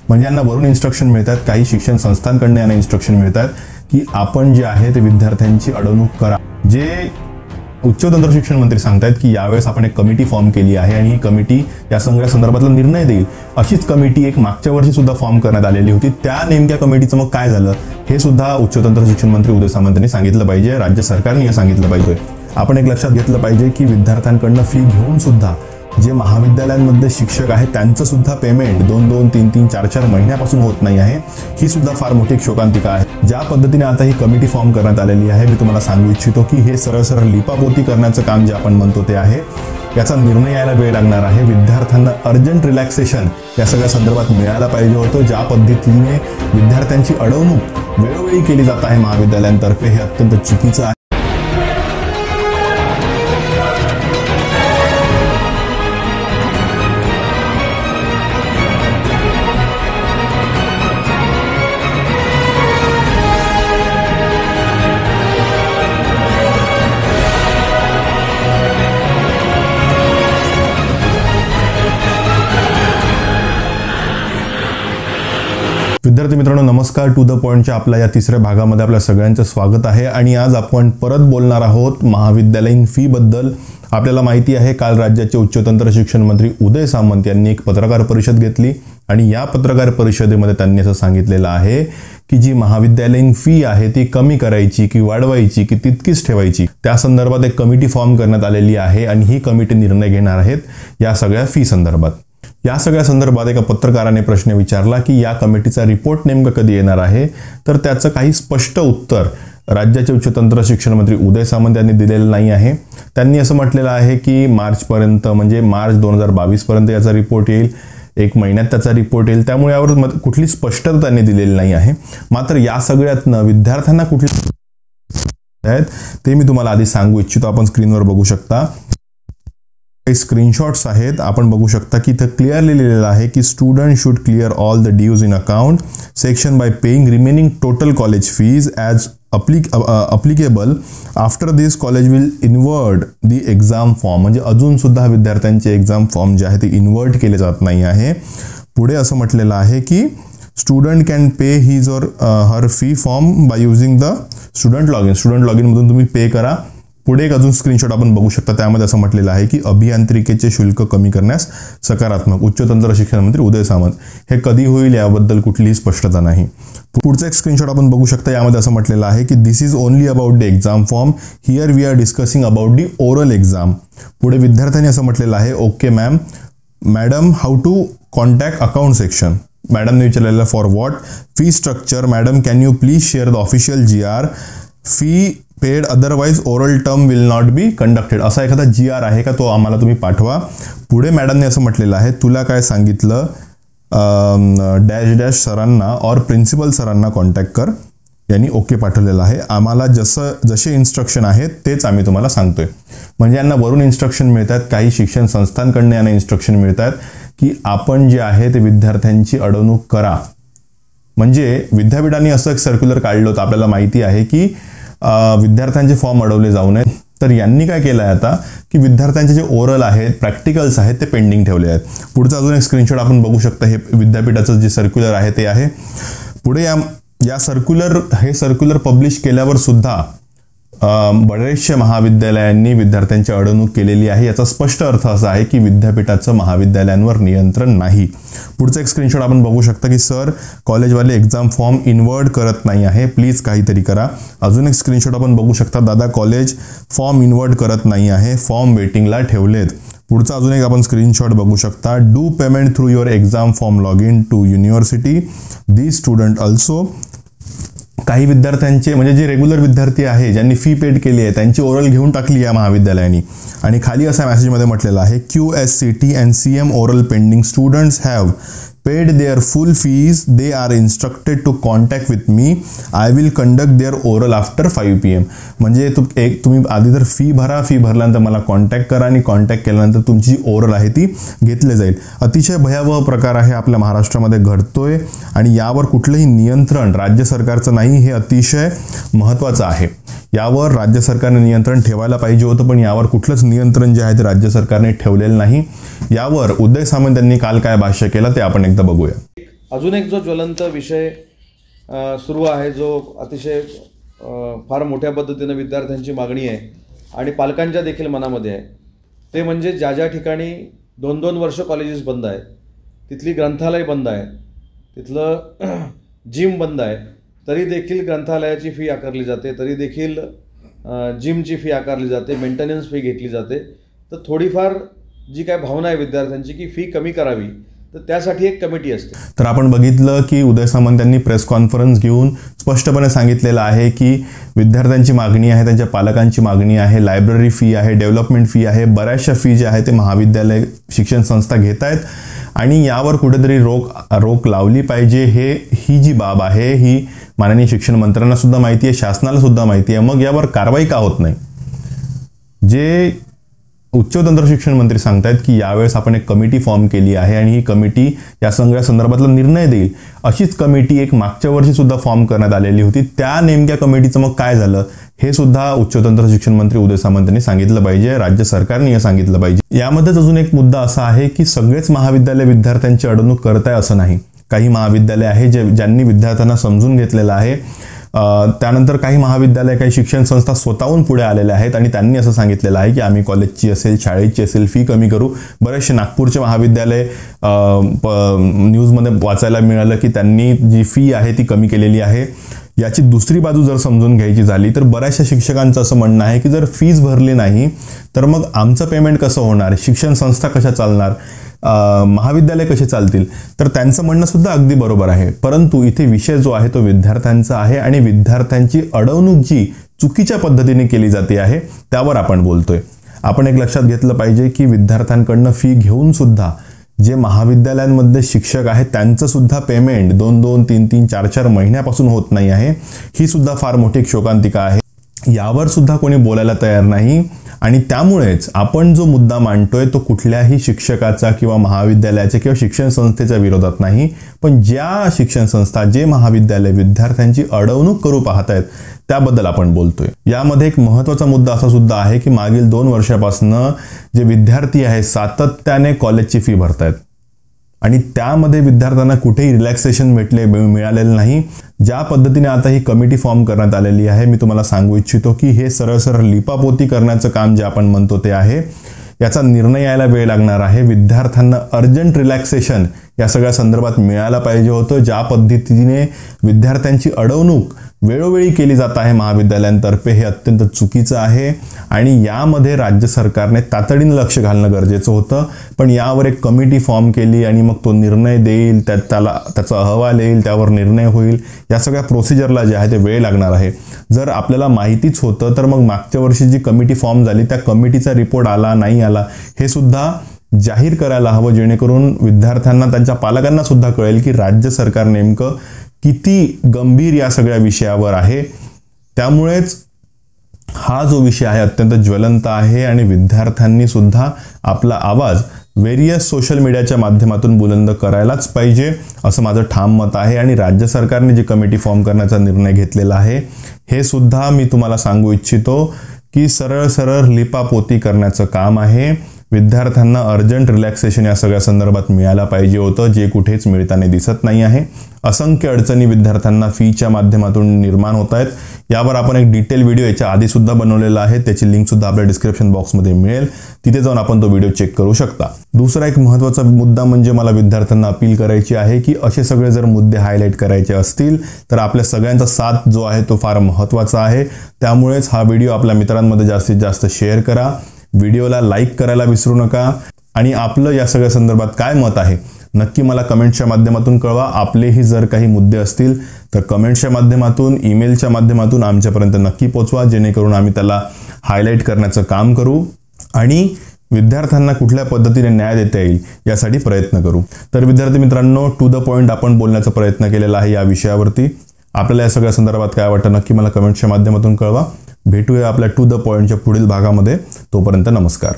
म्हणजे यांना वरून इन्स्ट्रक्शन मिळतात, काही शिक्षण संस्थांकडून यांना इन्स्ट्रक्शन मिळतात की आपण जे आहे ते विद्यार्थ्यांची अडवणूक करा। जे उच्च व तंत्र शिक्षण मंत्री सांगतायत की यावेळेस आपण एक कमिटी फॉर्म केली आहे आणि ही कमिटी या सगळ्या संदर्भातला निर्णय देईल। अशीच कमिटी एक मागच्या वर्षी सुद्धा फॉर्म करण्यात आलेली होती। त्या नेमक्या कमिटीचं मग काय झालं हे सुद्धा उच्च व तंत्र शिक्षण मंत्री उदय सामंत यांनी सांगितलं पाहिजे, राज्य सरकारने हे सांगितलं पाहिजे। आपण एक लक्षात घेतलं पाहिजे की विद्यार्थ्यांकडून फी घेऊन सुद्धा जे महाविद्यालयांमध्ये शिक्षक आहेत त्यांचं सुद्धा पेमेंट 2-2, 3-3, 4-4 महिन्यापासून होत नाही आहे। ही सुद्धा फार मोठी शोकांतिका आहे। ज्या पद्धतीने आता ही कमिटी फॉर्म करण्यात आलेली आहे, मी तुम्हाला सांगू इच्छितो की हे सरळ सरळ लिपापोती करण्याचं काम जे आपण म्हणतो ते आहे। याचा निर्णय यायला वेळ लागणार आहे। विद्यार्थ्यांना अर्जंट रिलॅक्सेशन या सगळ्या संदर्भात मिळायला पाहिजे होतं। ज्या पद्धतीने विद्यार्थ्यांची अडवणूक वेळोवेळी केली जात आहे महाविद्यालयांतर्फे हे अत्यंत चुकीचं आहे। विद्यार्थी मित्रांनो नमस्कार, टू द पॉइंटच्या आपल्या या तिसऱ्या भागामध्ये आपल्या सगळ्यांचं स्वागत आहे। आणि आज आपण परत बोलणार आहोत महाविद्यालयीन फी बद्दल। आपल्याला माहिती आहे काल राज्याचे उच्च तंत्र शिक्षण मंत्री उदय सामंत यांनी एक पत्रकार परिषद घेतली आणि या पत्रकार परिषदेमध्ये त्यांनी असं सांगितलेलं आहे की जी महाविद्यालयीन फी आहे ती कमी करायची की वाढवायची की तितकीच ठेवायची, त्या संदर्भात एक कमिटी फॉर्म करण्यात आलेली आहे आणि ही कमिटी निर्णय घेणार आहेत या सगळ्या फी संदर्भात। या सगळ्या संदर्भात एका पत्रकाराने प्रश्न विचारला की या कमिटीचा रिपोर्ट नेमका कधी येणार आहे, तर त्याचं काही स्पष्ट उत्तर राज्याचे उच्च तंत्र शिक्षण मंत्री उदय सामंत यांनी दिलेलं नाही आहे। त्यांनी असं म्हटलेलं आहे की मार्चपर्यंत म्हणजे मार्च 2022 पर्यंत याचा रिपोर्ट येईल, 1 महिन्यात त्याचा रिपोर्ट येईल। त्यामुळे यावर कुठली स्पष्टता त्यांनी दिलेली नाही आहे। मात्र या सगळ्यातनं विद्यार्थ्यांना कुठले आहेत ते मी तुम्हाला आधी सांगू इच्छितो। आपण स्क्रीनवर बघू शकता स्क्रीनशॉट्स आहेत, आपण बघू शकता की इथं क्लिअरली लिहिलेलं आहे की student should clear all the dues in account section by paying remaining total college fees as applicable after this college will invert the exam form. म्हणजे अजून सुद्धा विद्यार्थ्यांचे एक्झाम फॉर्म जे आहे ते इन्वर्ट केले जात नाही आहे। पुढे असं म्हटलेलं आहे की स्टुडंट कॅन पे हिज और her fee form by using the student login मधून तुम्ही पे करा। पुढे एक अजून स्क्रीनशॉट आपण बघू शकता, त्यामध्ये असं म्हटलेलं आहे की अभियांत्रिकेचे शुल्क कमी करण्यास सकारात्मक उच्च तंत्र शिक्षण मंत्री उदय सामंत। हे कधी होईल याबद्दल कुठलीही स्पष्टता नाही। पुढचा एक स्क्रीनशॉट आपण बघू शकता, यामध्ये असं म्हटलेलं आहे की this is only about the exam form, here we are discussing about the oral exam. पुढे विद्यार्थ्यांनी असं म्हटलेलं आहे okay madam how to contact account section. मॅडमने विचारलेलं for what fee structure, madam can you please share the official GR, fee paid otherwise oral term will not be conducted. असा एखादा GR आहे का तो आम्हाला तुम्ही पाठवा। पुढे मॅडमने असं म्हटलेलं आहे तुला काय सांगितलं डॅश डॅश सरांना और प्रिन्सिपल सरांना कॉन्टॅक्ट कर, यांनी ओके पाठवलेलं आहे। आम्हाला जसे इन्स्ट्रक्शन आहेत तेच आम्ही तुम्हाला सांगतोय। म्हणजे यांना वरून इन्स्ट्रक्शन मिळतात, काही शिक्षण संस्थांकडून यांना इन्स्ट्रक्शन मिळतात की आपण जे आहे ते विद्यार्थ्यांची अडवणूक करा। म्हणजे विद्यापीठाने असं एक सर्क्युलर काढलं होतं, आपल्याला माहिती आहे की विद्यार्थ्यांचे फॉर्म अडवले जाऊ नयेत। तर यांनी काय केलं आहे आता की विद्यार्थ्यांचे जे ओरल आहेत प्रॅक्टिकल्स आहेत ते पेंडिंग ठेवले आहेत। पुढचा अजून एक स्क्रीनशॉट आपण बघू शकता, हे विद्यापीठाचं जे सर्क्युलर आहे ते आहे। पुढे या सर्क्युलर पब्लिश केल्यावर सुद्धा बरेचशा महाविद्यालयांनी विद्यार्थ्यांची अडवणूक केलेली आहे। याचा स्पष्ट अर्थ असा आहे की विद्यापीठाचं महाविद्यालयांवर नियंत्रण नाही। पुढचा एक स्क्रीनशॉट आपण बघू शकता की सर कॉलेजवाले एक्झाम फॉर्म इन्वर्ट करत नाही आहे, प्लीज काहीतरी करा। अजून एक स्क्रीनशॉट आपण बघू शकता दादा कॉलेज फॉर्म इन्वर्ट करत नाही आहे, फॉर्म वेटिंगला ठेवलेत। पुढचा अजून एक आपण स्क्रीनशॉट बघू शकता do payment through your exam form log in to university the student also. काही विद्यार्थ्यांचे म्हणजे जे रेग्युलर विद्यार्थी आहे ज्यांनी फी पेड केली आहे त्यांची ओरल घेऊन टाकली या महाविद्यालयांनी। आणि खाली असा मेसेजमध्ये म्हटलेलं आहे QSCT and CM oral pending students have paid their full fees, they are instructed to contact with me, I will conduct their oral after 5 PM। म्हणजे तुम्ही आधी तर फी भरल्यानंतर मला कॉन्टॅक्ट करा आणि कॉन्टॅक्ट केल्यानंतर तुमची जी ओरल आहे ती घेतली जाईल। अतिशय भयावह प्रकार आहे आपल्या महाराष्ट्रामध्ये घडतोय आणि यावर कुठलंही नियंत्रण राज्य सरकारचं नाही, हे अतिशय महत्त्वाचं आहे। यावर राज्य सरकारने नियंत्रण ठेवायला पाहिजे होतं, पण यावर कुठलंच नियंत्रण जे आहे ते राज्य सरकारने ठेवलेलं नाही। यावर उदय सामंत यांनी काल काय भाष्य केलं ते आपण एकदा बघूया। अजून एक जो ज्वलंत विषय सुरू आहे, जो अतिशय फार मोठ्या पद्धतीनं विद्यार्थ्यांची मागणी आहे आणि पालकांच्या देखील मनामध्ये आहे, ते म्हणजे ज्या ज्या ठिकाणी 2-2 वर्ष कॉलेजेस बंद आहेत, तिथली ग्रंथालय बंद आहे, तिथलं जिम बंद आहे, तरी देखील ग्रंथालयाची फी आकारली जाते, तरी देखील जिमची फी आकारली जाते, मेंटेनन्स फी घेतली जाते. तर थोडीफार जी काय भावना आहे विद्यार्थ्यांची की फी कमी करावी, तर त्यासाठी एक कमिटी असते. तर आपण बघितलं की उदय सामंत यांनी प्रेस कॉन्फरन्स घेऊन स्पष्टपणे सांगितलेलं आहे की विद्यार्थ्यांची मागणी आहे, त्यांच्या पालकांची मागणी आहे, लायब्ररी फी आहे, डेव्हलपमेंट फी आहे, बऱ्याचशा फी जे आहे ते महाविद्यालय शिक्षण संस्था घेत आहेत आणि यावर कुठेतरी रोक लावली पाहिजे. ही जी बाब आहे ही माननीय शिक्षण मंत्र्यांना सुद्धा माहिती आहे, शासनाला सुद्धा माहिती आहे. मग यावर कारवाई का होत नाही? जे उच्च व तंत्र शिक्षण मंत्री सांगतायत की यावेळेस आपण एक कमिटी फॉर्म केली आहे आणि ही कमिटी या सगळ्या संदर्भातला निर्णय देईल. अशीच कमिटी एक मागच्या वर्षी सुद्धा फॉर्म करण्यात आलेली होती. त्या नेमक्या कमिटीचं मग काय झालं हे सुद्धा उच्च व तंत्र शिक्षण मंत्री उदय सामंत यांनी सांगितलं पाहिजे, राज्य सरकारने हे सांगितलं पाहिजे. यामध्येच अजून एक मुद्दा असा आहे की सगळेच महाविद्यालय विद्यार्थ्यांची अडवणूक करत आहे असं नाही. काही महाविद्यालय आहे ज्यांनी विद्यार्थ्यांना समजून घेतलेलं आहे. त्यानंतर काही महाविद्यालय, काही शिक्षण संस्था स्वतःहून पुढे आलेल्या आहेत आणि त्यांनी असं सांगितलेलं आहे की आम्ही कॉलेजची असेल, शाळेची असेल फी कमी करू. बरेचसे नागपूरचे महाविद्यालय न्यूजमध्ये वाचायला मिळालं की त्यांनी जी फी आहे ती कमी केलेली आहे. याची दुसरी बाजू जर समजून घ्यायची झाली तर बऱ्याचशा शिक्षकांचं असं म्हणणं आहे की जर फीज भरली नाही तर मग आमचं पेमेंट कसं होणार, शिक्षण संस्था कशा चालणार, महाविद्यालय कसे चालतील. तर त्यांचं म्हणणं सुद्धा अगदी बरोबर आहे. परंतु इथे विषय जो आहे तो विद्यार्थ्यांचा आहे आणि विद्यार्थ्यांची अडवणूक जी चुकीच्या पद्धतीने केली जाते आहे त्यावर आपण बोलतोय. आपण एक लक्षात घेतलं पाहिजे की विद्यार्थ्यांकडनं फी घेऊन सुद्धा जे महाविद्यालयांमध्ये शिक्षक आहेत त्यांचं सुद्धा पेमेंट 2-2, 3-3, 4-4 महिन्यापासून होत नाही आहे. ही सुद्धा फार मोठी शोकांतिका आहे. यावर सुद्धा कोणी बोलायला तयार नाही आणि त्यामुळेच आपण जो मुद्दा मांडतोय तो कुठल्याही शिक्षकाचा किंवा महाविद्यालयाच्या किंवा शिक्षण संस्थेच्या विरोधात नाही, पण ज्या शिक्षण संस्था, जे महाविद्यालय विद्यार्थ्यांची अडवणूक करू पाहत आहेत त्याबद्दल आपण बोलतोय. यामध्ये एक महत्त्वाचा मुद्दा असा सुद्धा आहे की मागील 2 वर्षापासून जे विद्यार्थी आहेत सातत्याने कॉलेजची फी भरतायत आणि त्यामध्ये विद्यार्थ्यांना कुठेही रिलॅक्सेशन मिळालेलं नाही. ज्या पद्धतीने आता ही कमिटी फॉर्म करण्यात आलेली आहे, मी तुम्हाला सांगू इच्छितो की हे सरळ लिपापोती करण्याचं काम जे आपण म्हणतो ते आहे. याचा निर्णय यायला वेळ लागणार आहे. विद्यार्थ्यांना अर्जंट रिलॅक्सेशन या सगळ्या संदर्भात मिळायला पाहिजे होतं. ज्या पद्धतीने विद्यार्थ्यांची अडवणूक वेळोवेळी केली जात आहे महाविद्यालयांतर्फे हे अत्यंत चुकीचं आहे आणि यामध्ये राज्य सरकारने तातडीने लक्ष घालणं गरजेचं होतं. पण यावर एक कमिटी फॉर्म केली आणि मग तो निर्णय देईल, त्याचा अहवाल येईल, त्यावर निर्णय होईल. या सगळ्या प्रोसिजरला जे आहे ते वेळ लागणार आहे. जर आपल्याला माहितीच होतं तर मग मागच्या वर्षी जी कमिटी फॉर्म झाली त्या कमिटीचा रिपोर्ट आला नाही आला हे सुद्धा जाहीर करायला हवं, जेणेकरून विद्यार्थ्यांना, त्यांच्या पालकांना सुद्धा कळेल की राज्य सरकार नेमकं किती गंभीर या सगळ्या विषयावर आहे. त्यामुळेच हा जो विषय आहे अत्यंत ज्वलंत आहे आणि विद्यार्थ्यांनी सुद्धा आपला आवाज वेरियस सोशल मीडियाच्या माध्यमातून बुलंद करायलाच पाहिजे असं माझं ठाम मत आहे. आणि राज्य सरकारने जी कमिटी फॉर्म करण्याचा निर्णय घेतलेला आहे हे सुद्धा मी तुम्हाला सांगू इच्छितो की सरळ लिपापोती करण्याचं काम आहे. विद्यार्थ्यांना अर्जंट रिलॅक्सेशन या सगळ्या संदर्भात मिळायला पाहिजे होतं, जे कुठेच मिळताना दिसत नाही आहे. असंख्य अडचणी विद्यार्थ्यांना फीच्या माध्यमातून निर्माण होत आहेत. यावर आपण एक डिटेल व्हिडिओ याच्या आधी सुद्धा बनवलेला आहे, त्याची लिंक सुद्धा आपल्या डिस्क्रिप्शन बॉक्समध्ये मिळेल, तिथे जाऊन आपण तो व्हिडिओ चेक करू शकता. दुसरा एक महत्त्वाचा मुद्दा म्हणजे मला विद्यार्थ्यांना अपील करायची आहे की असे सगळे जर मुद्दे हायलाईट करायचे असतील तर आपल्या सगळ्यांचा साथ जो आहे तो फार महत्त्वाचा आहे. त्यामुळेच हा व्हिडिओ आपल्या मित्रांमध्ये जास्तीत जास्त शेअर करा, व्हिडिओला लाईक करायला विसरू नका आणि आपलं या सगळ्या संदर्भात काय मत आहे नक्की मला कमेंट्सच्या माध्यमातून कळवा. आपलेही जर काही मुद्दे असतील तर कमेंट्सच्या माध्यमातून, ईमेलच्या माध्यमातून आमच्यापर्यंत नक्की पोहोचवा, जेणेकरून आम्ही त्याला हायलाईट करण्याचं काम करू आणि विद्यार्थ्यांना कुठल्या पद्धतीने न्याय देता येईल यासाठी प्रयत्न करू. तर विद्यार्थी मित्रांनो, टू द पॉइंट आपण बोलण्याचा प्रयत्न केलेला आहे या विषयावरती. आपल्याला या सगळ्या संदर्भात काय वाटतं नक्की मला कमेंट्सच्या माध्यमातून कळवा. भेटूया आपल्या टू द पॉइंटच्या पुढील भागामध्ये. तोपर्यंत नमस्कार.